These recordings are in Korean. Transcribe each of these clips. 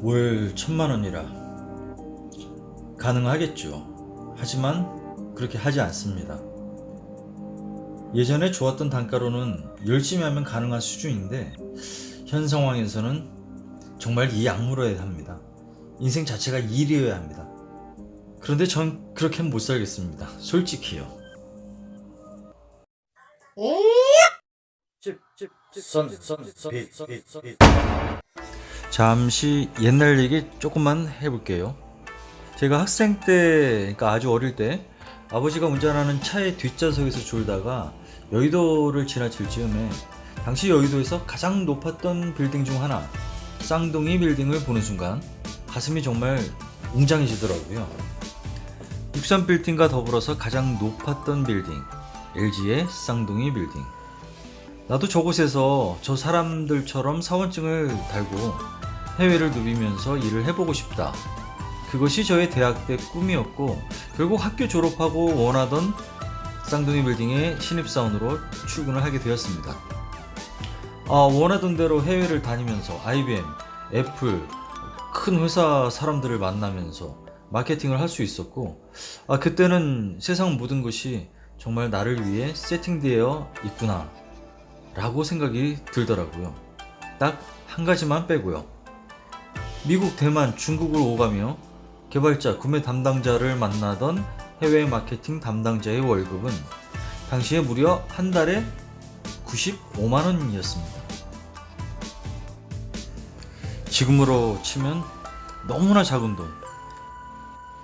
월 1,000만 원이라 가능하겠죠. 하지만 그렇게 하지 않습니다. 예전에 좋았던 단가로는 열심히 하면 가능한 수준인데 현 상황에서는 정말 이 악물어야 합니다. 인생 자체가 일이어야 합니다. 그런데 전 그렇게는 못 살겠습니다. 솔직히요. 잠시 옛날 얘기 조금만 해볼게요. 제가 학생 때, 그러니까 아주 어릴 때 아버지가 운전하는 차의 뒷좌석에서 졸다가 여의도를 지나칠 즈음에 당시 여의도에서 가장 높았던 빌딩 중 하나, 쌍둥이 빌딩을 보는 순간 가슴이 정말 웅장해지더라고요. 63빌딩과 더불어서 가장 높았던 빌딩, LG의 쌍둥이 빌딩. 나도 저곳에서 저 사람들처럼 사원증을 달고 해외를 누비면서 일을 해보고 싶다. 그것이 저의 대학 때 꿈이었고, 결국 학교 졸업하고 원하던 쌍둥이 빌딩의 신입사원으로 출근을 하게 되었습니다. 원하던 대로 해외를 다니면서 IBM, 애플, 큰 회사 사람들을 만나면서 마케팅을 할 수 있었고, 그때는 세상 모든 것이 정말 나를 위해 세팅되어 있구나 라고 생각이 들더라고요. 딱 한 가지만 빼고요. 미국, 대만, 중국을 오가며 개발자, 구매 담당자를 만나던 해외 마케팅 담당자의 월급은 당시에 무려 한 달에 95만원이었습니다. 지금으로 치면 너무나 작은 돈.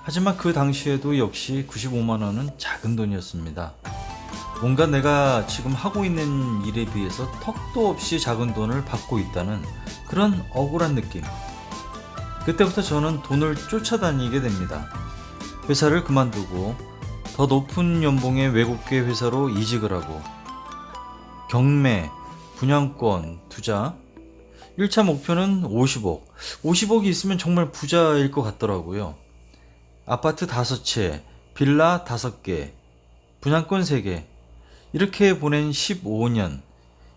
하지만 그 당시에도 역시 95만원은 작은 돈이었습니다. 뭔가 내가 지금 하고 있는 일에 비해서 턱도 없이 작은 돈을 받고 있다는 그런 억울한 느낌. 그때부터 저는 돈을 쫓아다니게 됩니다. 회사를 그만두고 더 높은 연봉의 외국계 회사로 이직을 하고 경매, 분양권, 투자. 1차 목표는 50억. 50억이 있으면 정말 부자일 것 같더라고요. 아파트 5채, 빌라 5개, 분양권 3개. 이렇게 보낸 15년.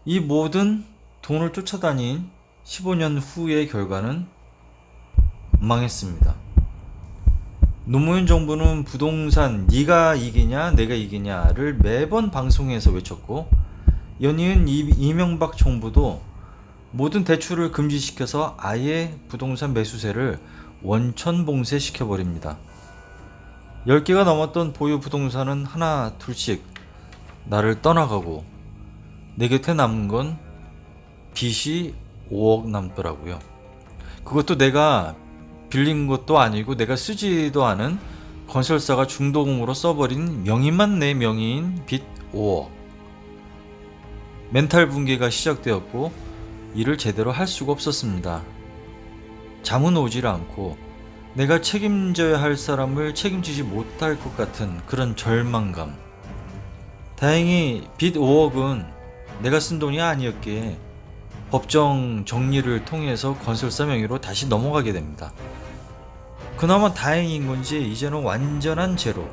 이 모든 돈을 쫓아다닌 15년 후의 결과는 망했습니다. 노무현 정부는 부동산 네가 이기냐 내가 이기냐를 매번 방송에서 외쳤고, 연이은 이명박 정부도 모든 대출을 금지시켜서 아예 부동산 매수세를 원천봉쇄 시켜버립니다. 10개가 넘었던 보유 부동산은 하나 둘씩 나를 떠나가고 내 곁에 남은 건 빚이 5억 남더라고요. 그것도 내가 빌린 것도 아니고 내가 쓰지도 않은 건설사가 중도금으로 써버린 명의만 내 명의인 빚 5억. 멘탈 붕괴가 시작되었고 일을 제대로 할 수가 없었습니다. 잠은 오질 않고 내가 책임져야 할 사람을 책임지지 못할 것 같은 그런 절망감. 다행히 빚 5억은 내가 쓴 돈이 아니었기에 법정 정리를 통해서 건설사 명의로 다시 넘어가게 됩니다. 그나마 다행인 건지 이제는 완전한 제로,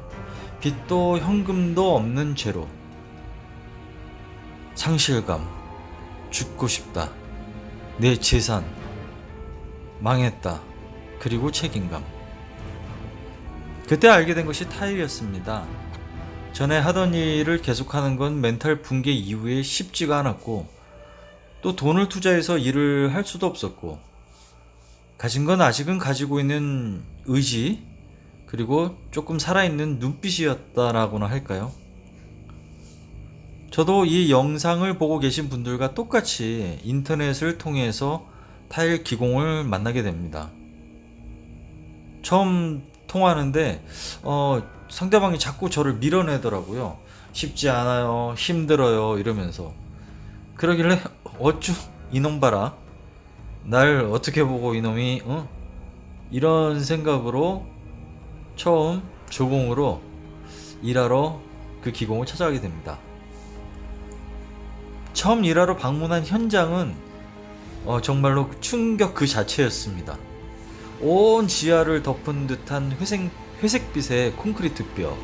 빚도 현금도 없는 제로. 상실감, 죽고 싶다, 내 재산 망했다, 그리고 책임감. 그때 알게 된 것이 타일이었습니다. 전에 하던 일을 계속하는 건 멘탈 붕괴 이후에 쉽지가 않았고, 또 돈을 투자해서 일을 할 수도 없었고, 가진 건 아직은 가지고 있는 의지, 그리고 조금 살아있는 눈빛이었다라고나 할까요? 저도 이 영상을 보고 계신 분들과 똑같이 인터넷을 통해서 타일 기공을 만나게 됩니다. 처음 통화하는데 상대방이 자꾸 저를 밀어내더라고요. 쉽지 않아요, 힘들어요 이러면서. 그러길래 어쭈 이놈 봐라, 날 어떻게 보고 이놈이 이런 생각으로 처음 조공으로 일하러 그 기공을 찾아가게 됩니다. 처음 일하러 방문한 현장은 정말로 충격 그 자체였습니다. 온 지하를 덮은 듯한 회색빛의 콘크리트 벽,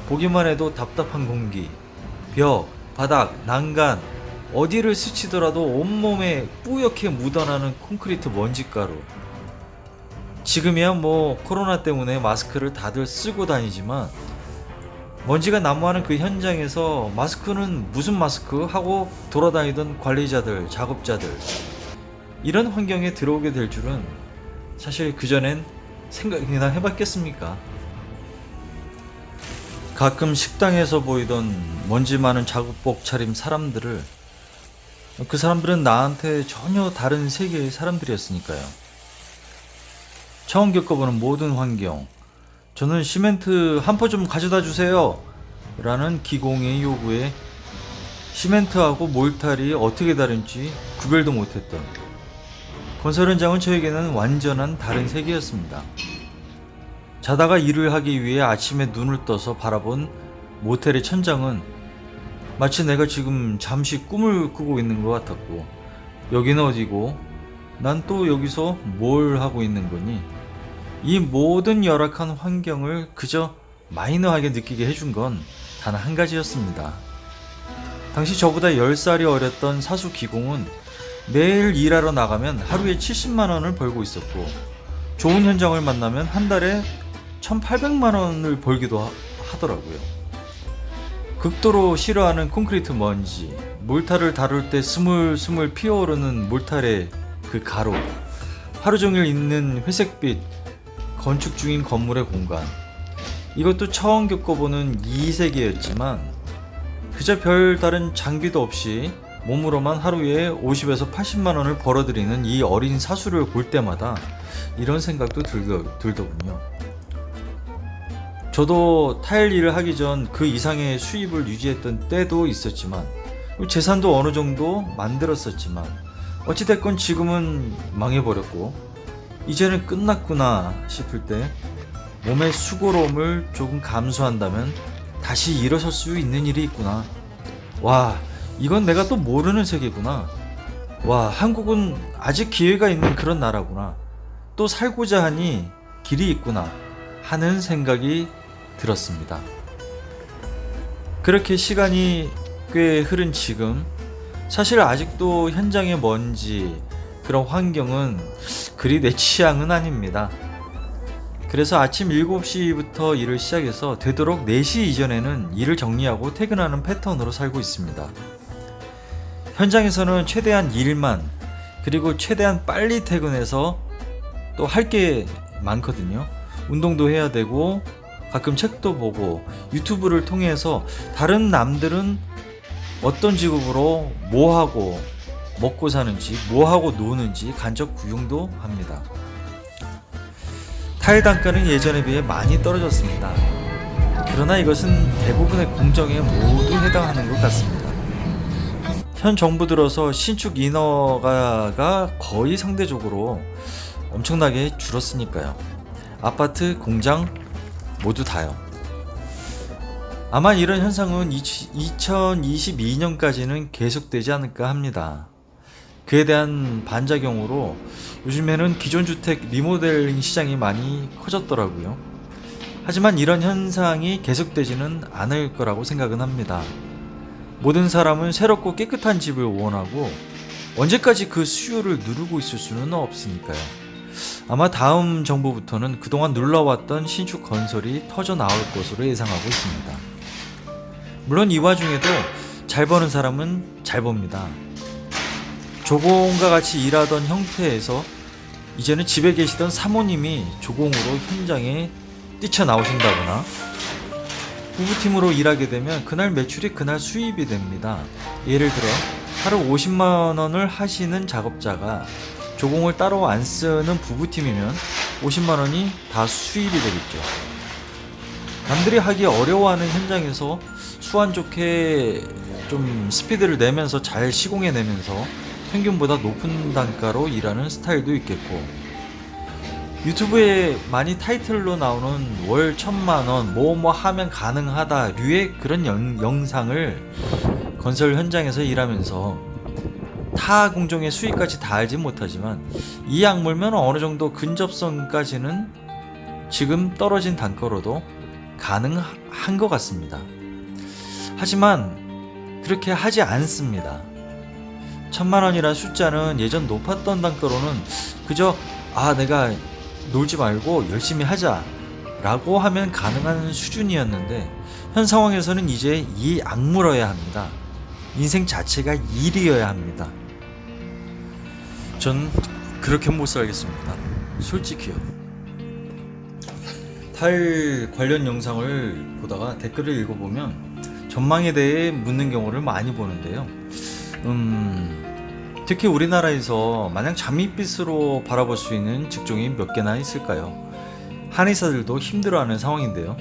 보기만 해도 답답한 공기, 벽, 바닥, 난간, 어디를 스치더라도 온몸에 뿌옇게 묻어나는 콘크리트 먼지가루. 지금이야 뭐 코로나 때문에 마스크를 다들 쓰고 다니지만 먼지가 난무하는 그 현장에서 마스크는 무슨 마스크 하고 돌아다니던 관리자들, 작업자들, 이런 환경에 들어오게 될 줄은 사실 그전엔 생각이나 해봤겠습니까? 가끔 식당에서 보이던 먼지 많은 작업복 차림 사람들을, 그 사람들은 나한테 전혀 다른 세계의 사람들이었으니까요. 처음 겪어보는 모든 환경, 저는 시멘트 한 포 좀 가져다 주세요 라는 기공의 요구에 시멘트하고 몰탈이 어떻게 다른지 구별도 못했던 건설 현장은 저에게는 완전한 다른 세계였습니다. 자다가 일을 하기 위해 아침에 눈을 떠서 바라본 모텔의 천장은 마치 내가 지금 잠시 꿈을 꾸고 있는 것 같았고, 여기는 어디고 난 또 여기서 뭘 하고 있는 거니? 이 모든 열악한 환경을 그저 마이너하게 느끼게 해준 건 단 한 가지였습니다. 당시 저보다 10살이 어렸던 사수 기공은 매일 일하러 나가면 하루에 70만 원을 벌고 있었고, 좋은 현장을 만나면 한 달에 1,800만 원을 벌기도 하더라고요. 극도로 싫어하는 콘크리트 먼지, 몰타를 다룰 때 스물스물 피어오르는 몰탈의 그 가루, 하루 종일 있는 회색빛, 건축 중인 건물의 공간, 이것도 처음 겪어보는 이 세계였지만 그저 별 다른 장비도 없이 몸으로만 하루에 50에서 80만 원을 벌어들이는 이 어린 사수를 볼 때마다 이런 생각도 들더군요. 저도 타일 일을 하기 전 그 이상의 수입을 유지했던 때도 있었지만, 재산도 어느 정도 만들었었지만, 어찌됐건 지금은 망해버렸고 이제는 끝났구나 싶을 때 몸의 수고로움을 조금 감수한다면 다시 일어설 수 있는 일이 있구나. 와, 이건 내가 또 모르는 세계구나. 와, 한국은 아직 기회가 있는 그런 나라구나. 또 살고자 하니 길이 있구나 하는 생각이 들었습니다. 그렇게 시간이 꽤 흐른 지금, 사실 아직도 현장의 먼지, 그런 환경은 그리 내 취향은 아닙니다. 그래서 아침 7시부터 일을 시작해서 되도록 4시 이전에는 일을 정리하고 퇴근하는 패턴으로 살고 있습니다. 현장에서는 최대한 일만, 그리고 최대한 빨리 퇴근해서 또 할 게 많거든요. 운동도 해야 되고 가끔 책도 보고 유튜브를 통해서 다른 남들은 어떤 직업으로 뭐하고 먹고 사는지, 뭐하고 노는지 간접 구경도 합니다. 타일 단가는 예전에 비해 많이 떨어졌습니다. 그러나 이것은 대부분의 공정에 모두 해당하는 것 같습니다. 현 정부 들어서 신축 인허가가 거의 상대적으로 엄청나게 줄었으니까요. 아파트, 공장 모두 다요. 아마 이런 현상은 2022년까지는 계속되지 않을까 합니다. 그에 대한 반작용으로 요즘에는 기존 주택 리모델링 시장이 많이 커졌더라고요. 하지만 이런 현상이 계속되지는 않을 거라고 생각은 합니다. 모든 사람은 새롭고 깨끗한 집을 원하고 언제까지 그 수요를 누르고 있을 수는 없으니까요. 아마 다음 정부부터는 그동안 눌러왔던 신축 건설이 터져 나올 것으로 예상하고 있습니다. 물론 이 와중에도 잘 버는 사람은 잘 법니다. 조공과 같이 일하던 형태에서 이제는 집에 계시던 사모님이 조공으로 현장에 뛰쳐나오신다거나 부부팀으로 일하게 되면 그날 매출이 그날 수입이 됩니다. 예를 들어 하루 50만 원을 하시는 작업자가 조공을 따로 안 쓰는 부부팀이면 50만 원이 다 수입이 되겠죠. 남들이 하기 어려워하는 현장에서 수완 좋게 좀 스피드를 내면서 잘 시공해내면서 평균보다 높은 단가로 일하는 스타일도 있겠고, 유튜브에 많이 타이틀로 나오는 월 1,000만 원 뭐뭐 하면 가능하다 류의 그런 영상을 건설 현장에서 일하면서 타 공정의 수익까지 다 알진 못하지만 이 약물면 어느 정도 근접성까지는 지금 떨어진 단가로도 가능한 것 같습니다. 하지만 그렇게 하지 않습니다. 1000만원이란 숫자는 예전 높았던 단가로는 그저 내가 놀지 말고 열심히 하자 라고 하면 가능한 수준이었는데, 현 상황에서는 이제 이 악물어야 합니다. 인생 자체가 일이어야 합니다. 전 그렇게 못 살겠습니다. 솔직히요. 타일 관련 영상을 보다가 댓글을 읽어보면 전망에 대해 묻는 경우를 많이 보는데요. 특히 우리나라에서 마냥 장밋빛으로 바라볼 수 있는 직종이 몇 개나 있을까요? 한의사들도 힘들어하는 상황인데요.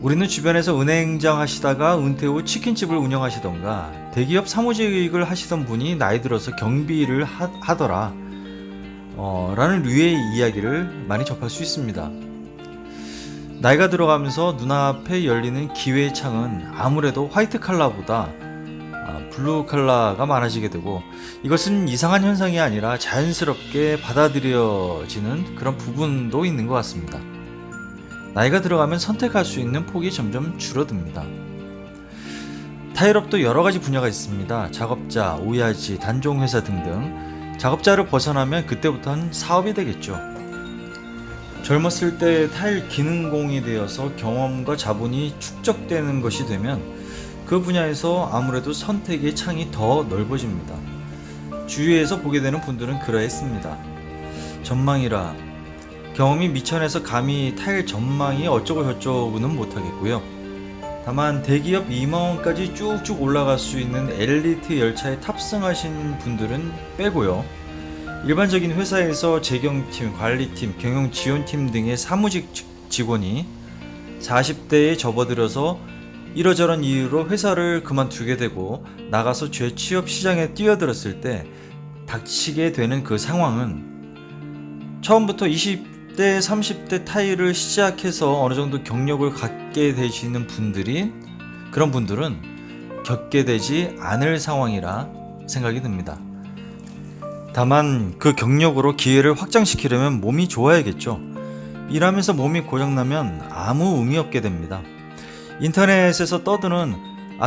우리는 주변에서 은행장 하시다가 은퇴 후 치킨집을 운영하시던가 대기업 사무직을 하시던 분이 나이 들어서 경비를 하더라 라는 류의 이야기를 많이 접할 수 있습니다. 나이가 들어가면서 눈앞에 열리는 기회의 창은 아무래도 화이트 칼라보다 블루 칼라가 많아지게 되고, 이것은 이상한 현상이 아니라 자연스럽게 받아들여지는 그런 부분도 있는 것 같습니다. 나이가 들어가면 선택할 수 있는 폭이 점점 줄어듭니다. 타일업도 여러가지 분야가 있습니다. 작업자, 오야지, 단종회사 등등. 작업자를 벗어나면 그때부터는 사업이 되겠죠. 젊었을 때 타일 기능공이 되어서 경험과 자본이 축적되는 것이 되면 그 분야에서 아무래도 선택의 창이 더 넓어집니다. 주위에서 보게 되는 분들은 그러했습니다. 전망이라 경험이 미천해서 감히 타일 전망이 어쩌고 저쩌고는 못하겠고요. 다만 대기업 임원까지 쭉쭉 올라갈 수 있는 엘리트 열차에 탑승하신 분들은 빼고요. 일반적인 회사에서 재경팀, 관리팀, 경영지원팀 등의 사무직 직원이 40대에 접어들어서 이러저런 이유로 회사를 그만두게 되고 나가서 재취업 시장에 뛰어들었을 때 닥치게 되는 그 상황은, 처음부터 20대, 30대 타일을 시작해서 어느 정도 경력을 갖게 되시는 그런 분들은 겪게 되지 않을 상황이라 생각이 듭니다. 다만 그 경력으로 기회를 확장시키려면 몸이 좋아야겠죠. 일하면서 몸이 고장나면 아무 의미 없게 됩니다. 인터넷에서 떠드는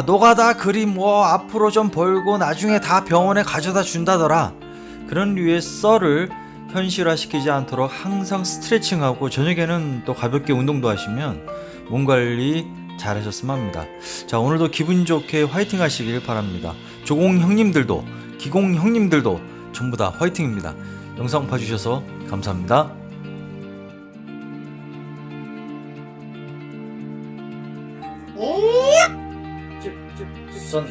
노가다 그림 앞으로 좀 벌고 나중에 다 병원에 가져다 준다더라, 그런 류의 썰을 현실화시키지 않도록 항상 스트레칭하고 저녁에는 또 가볍게 운동도 하시면 몸 관리 잘 하셨으면 합니다. 자, 오늘도 기분 좋게 화이팅 하시길 바랍니다. 조공 형님들도 기공 형님들도 전부 다 화이팅입니다. 영상 봐주셔서 감사합니다. 선